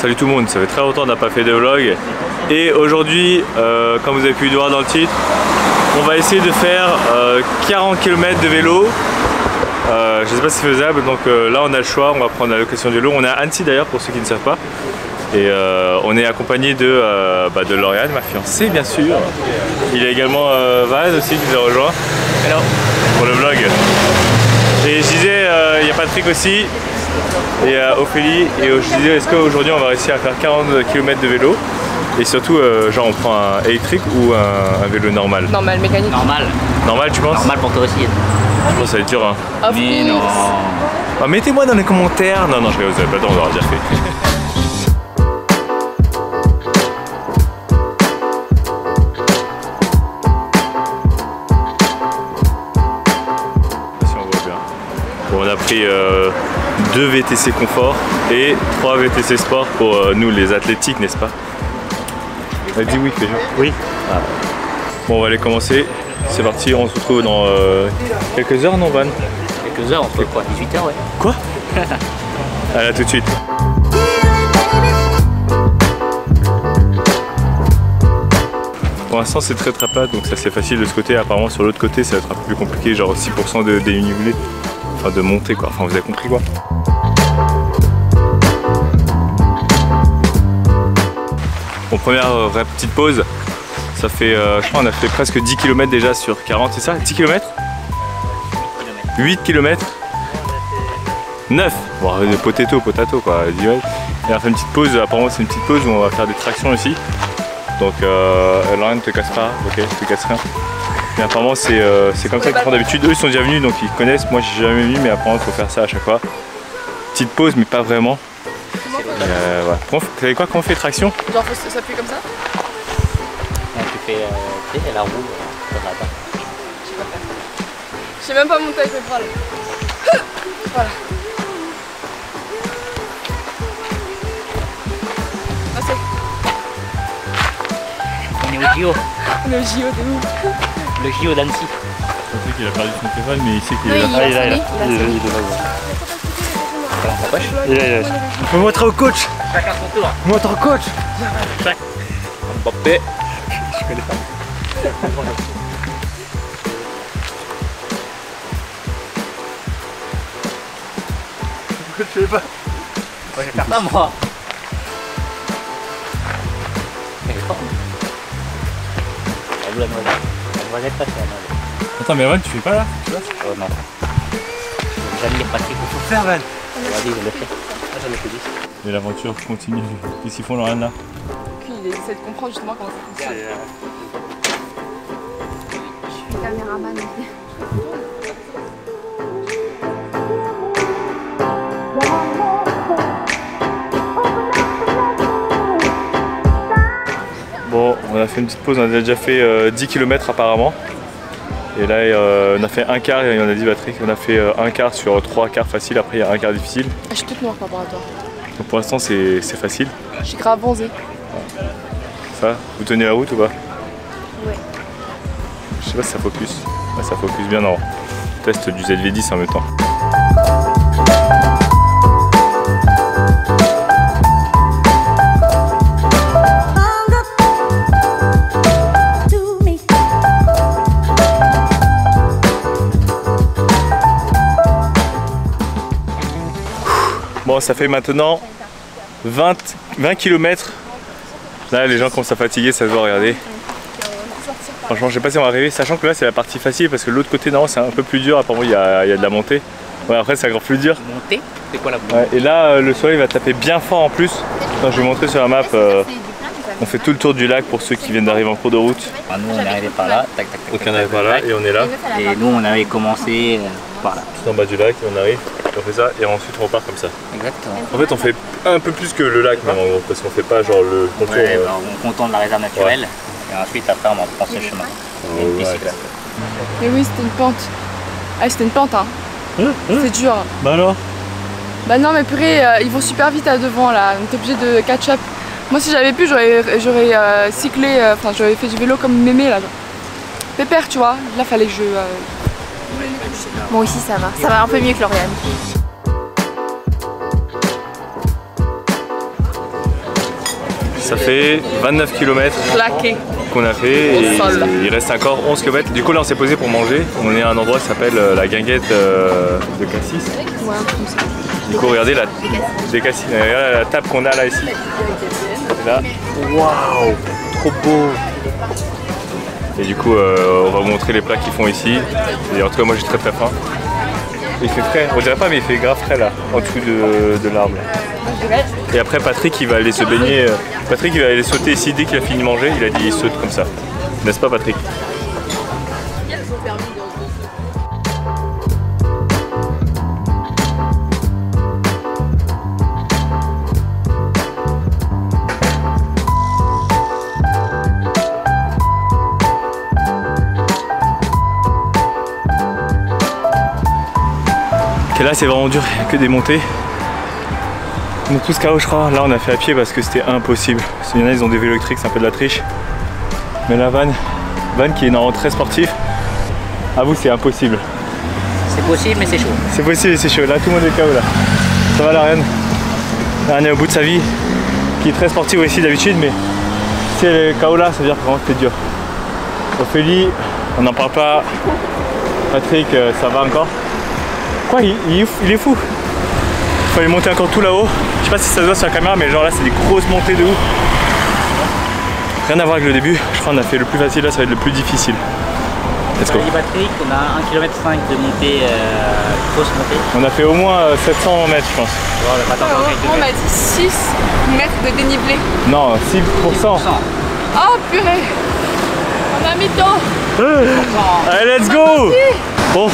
Salut tout le monde, ça fait très longtemps qu'on n'a pas fait de vlog. Et aujourd'hui, comme vous avez pu le voir dans le titre, on va essayer de faire 40 km de vélo. Je sais pas si c'est faisable, donc là on a le choix, on va prendre la location de vélo. On est à Annecy d'ailleurs pour ceux qui ne savent pas. Et on est accompagné de Lauriane, ma fiancée bien sûr. Il y a également Vaz aussi qui nous a rejoint. Hello. Pour le vlog. Et je disais, il y a Patrick aussi. Et Ophélie, et je disais est-ce qu'aujourd'hui on va réussir à faire 40 km de vélo et surtout genre on prend un électrique ou un vélo normal? Normal, mécanique. Normal. Normal tu penses? Normal pour toi aussi. Je pense que ça va être dur hein. Mais non. Ah, mettez-moi dans les commentaires. Non non je rigole, vous avez pas le temps, on l'aura déjà fait. Si on voit bien. Bon, on a pris 2 VTC confort et 3 VTC sport pour nous les athlétiques, n'est-ce pas? Elle dit oui, Féjon. Oui. Ah. Bon, on va aller commencer. C'est parti, on se retrouve dans quelques heures, non, Van? Quelques heures, on fait quoi? 18h, ouais. Quoi? Allez, à tout de suite. Pour l'instant, c'est très plat, donc ça c'est facile de ce côté. Apparemment, sur l'autre côté, ça va être un peu plus compliqué, genre 6% de dénivelé. Enfin, de monter, quoi. Enfin, vous avez compris, quoi. Bon, première petite pause, ça fait, je crois on a fait presque 10 km déjà sur 40, c'est ça? 10 km 8 km 9. Bon, potato quoi, 10 km. Et on a fait une petite pause, apparemment c'est une petite pause où on va faire des tractions aussi. Donc Laurent ne te casse pas, ok, je te casse rien. Mais apparemment c'est comme ça qu'ils font d'habitude, eux ils sont déjà venus donc ils connaissent, moi j'ai jamais venu mais apparemment il faut faire ça à chaque fois. Petite pause mais pas vraiment. Ouais. Vous savez quoi quand on fait traction? Genre faut s'appuyer comme ça? On fait la roue là-bas. Je sais pas faire. Je sais même pas monter avec mes bras là. Voilà. Ah c'est. On est au JO. On est au JO de ouf. Le JO d'Annecy. Je pensais qu'il a perdu son téléphone mais il sait qu'il est là. Ah il est là. Il est là. Faut montrer au coach. Chacun son tour. Montre au coach. Mbappé. Je connais pas. Je sais pas. Moi je vais faire ça moi. Elle est forte. Elle veut la noisette. La noisette passe la noisette. Attends mais Van tu fais pas là? Tu vois? Oh non. J'aime les pratiques. Il faut faire Van. Regardez, je le fais. Ah j'en ai fait 10. Et l'aventure continue. Qu'est-ce qu'ils font Laurent là? Puis il essaie de comprendre justement comment ça fonctionne. Je suis caméraman aussi. Bon, on a fait une petite pause, on a déjà fait 10 km apparemment. Et là, on a fait un quart, et on a dit Patrick, on a fait un quart sur 3 quarts faciles, après il y a un quart difficile. Je suis toute noire par rapport à toi. Donc pour l'instant, c'est facile. Je suis grave bronzée. Ça, vous tenez la route ou pas? Ouais. Je sais pas si ça focus. Ah, ça focus bien en test du ZV10 en même temps. Bon, ça fait maintenant 20 km. Là, les gens commencent à fatiguer, ça se voit, regardez. Franchement, je sais pas si on va arriver, sachant que là, c'est la partie facile parce que l'autre côté, non, c'est un peu plus dur. Apparemment, il y a de la montée. Ouais, après, c'est encore plus dur. Montée? C'est quoi la montée? Ouais, et là, le soleil va taper bien fort en plus. Non, je vais vous montrer sur la map. On fait tout le tour du lac pour ceux qui viennent d'arriver en cours de route. Ah, nous, on est arrivé par là. Tac, tac, tac. Donc, on arrive par là et on est là. Et nous, on avait commencé par là. Tout en bas du lac, et on arrive, on fait ça et ensuite on repart comme ça. Exactement. En fait, on fait un peu plus que le lac même en gros, parce qu'on fait pas genre le contour. Ouais, bah, on contourne la réserve naturelle. Et ensuite, après, on prend ce chemin. Et une piste cyclable. Mais oui, c'était une pente. Ah, c'était une pente, hein. C'est dur. Bah alors? Bah non, mais purée, ils vont super vite à devant là. On est obligé de catch up. Moi, si j'avais pu, j'aurais cyclé, enfin, j'aurais fait du vélo comme mémé là. Pépère, tu vois. Là, fallait que je. Bon, ici ça va. Ça va un peu mieux que Lauriane. ça fait 29 km Claqué. qu'on a fait Au et sol. il reste encore 11 km. Du coup là on s'est posé pour manger. On est à un endroit qui s'appelle la guinguette de Cassis. Ouais, comme ça. Du coup regardez des Cassis. Regardez la table qu'on a là ici. Et là, waouh, trop beau. Et du coup on va vous montrer les plats qu'ils font ici. Et en tout cas moi j'ai très faim. Il fait frais, on dirait pas mais il fait grave frais là, en dessous de l'arbre. Et après Patrick il va aller se baigner, Patrick il va aller sauter ici dès qu'il a fini de manger, il a dit il saute comme ça. N'est-ce pas Patrick? Et là c'est vraiment dur, il n'y a que des montées. On est tous KO je crois. Là on a fait à pied parce que c'était impossible. Il y en a ils ont des vélos électriques, c'est un peu de la triche. Mais la Van qui est normalement très sportif, à vous c'est impossible. C'est possible mais c'est chaud. C'est possible et c'est chaud. Là tout le monde est KO là. Ça va la reine. La reine est au bout de sa vie, qui est très sportive aussi d'habitude, mais si elle est KO là, ça veut dire que vraiment c'était dur. Ophélie, on n'en parle pas. Patrick, ça va encore. Quoi, il est fou. Il faut aller monter encore tout là-haut. Je sais pas si ça se voit sur la caméra, mais genre là c'est des grosses montées de ouf. Rien à voir avec le début. Je crois qu'on a fait le plus facile, là ça va être le plus difficile. Let's go. Patrick, on a 1,5 km de montée, grosse montée. On a fait au moins 700 mètres je pense. Voilà, On m'a dit 6 mètres de dénivelé. Non, 6%. Oh purée. On a mis temps. Allez, let's go. Bon.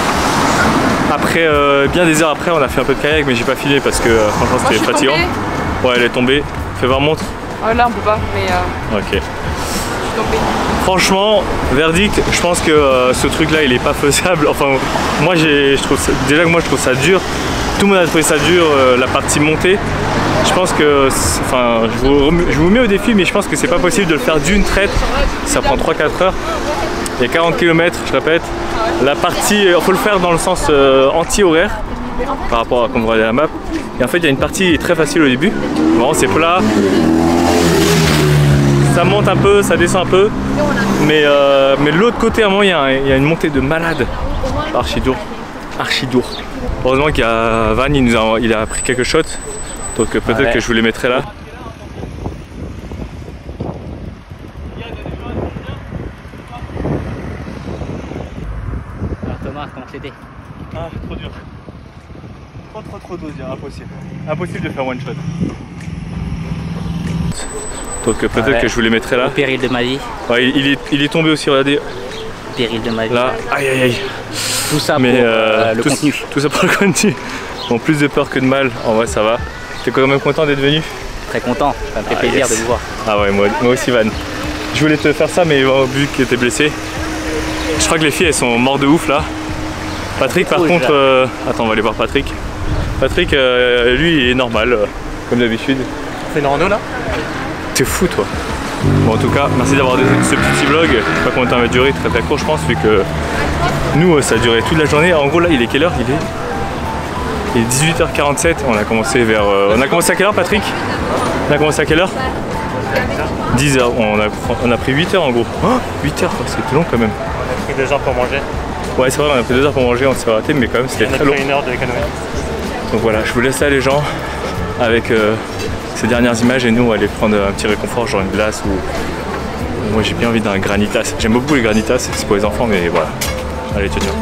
Après, bien des heures après, on a fait un peu de kayak, mais j'ai pas filé parce que franchement c'était fatigant. Ouais, elle est tombée. Fais voir, montre. Oh, là on peut pas, mais Ok. je suis tombée. Franchement, verdict, je pense que ce truc là il est pas faisable. Enfin, moi je trouve ça, déjà que moi je trouve ça dur. Tout le monde a trouvé ça dur, la partie montée. Je pense que, enfin, je vous mets au défi, mais je pense que c'est pas possible de le faire d'une traite. Ça prend 3-4 heures. Il y a 40 km, je répète. La partie, il faut le faire dans le sens anti-horaire par rapport à quand vous regardez la map. Et en fait, il y a une partie très facile au début. Vraiment, c'est plat. Ça monte un peu, ça descend un peu. Mais de l'autre côté, à un moment, il y a une montée de malade. Archi dur. Archi dur. Heureusement qu'il y a Van, il a pris quelques shots. Donc peut-être que je vous les mettrai là. Alors Thomas, comment c'était? Ah, trop dur. Trop d'eau, impossible. Impossible de faire one shot. Donc peut-être que je vous les mettrai là. Au péril de ma vie. Ouais, il est tombé aussi, regardez. Péril de ma vie. Là, aïe aïe aïe. Tout ça mais, pour le contenu. Tout ça pour le contenu. Bon, plus de peur que de mal, en vrai ça va. T'es quand même content d'être venu? Très content, ça me fait plaisir yes. de vous voir. Ah ouais, moi aussi Van. Je voulais te faire ça mais vu que t'es blessé. Je crois que les filles elles sont mortes de ouf là. Patrick par contre, attends on va aller voir Patrick. Patrick lui il est normal, comme d'habitude. On fait une rando là? T'es fou toi. Bon en tout cas, merci d'avoir ce petit vlog. Je sais pas combien de temps il va durer, très court je pense, vu que nous ça a duré toute la journée. En gros là il est quelle heure? Il est 18h47, on a commencé vers... on a commencé à quelle heure Patrick? On a commencé à quelle heure? 10h, on a pris 8h en gros. Oh, 8h, c'était long quand même. On a pris 2 heures pour manger. Ouais c'est vrai, on a pris 2 heures pour manger, on s'est raté, mais quand même c'était très long. On a pris 1 heure de canoë. Donc voilà, je vous laisse là les gens, avec ces dernières images, et nous on va aller prendre un petit réconfort, genre une glace ou... Moi j'ai bien envie d'un granitas. J'aime beaucoup les granitas, c'est pour les enfants, mais voilà. Allez, ciao ciao.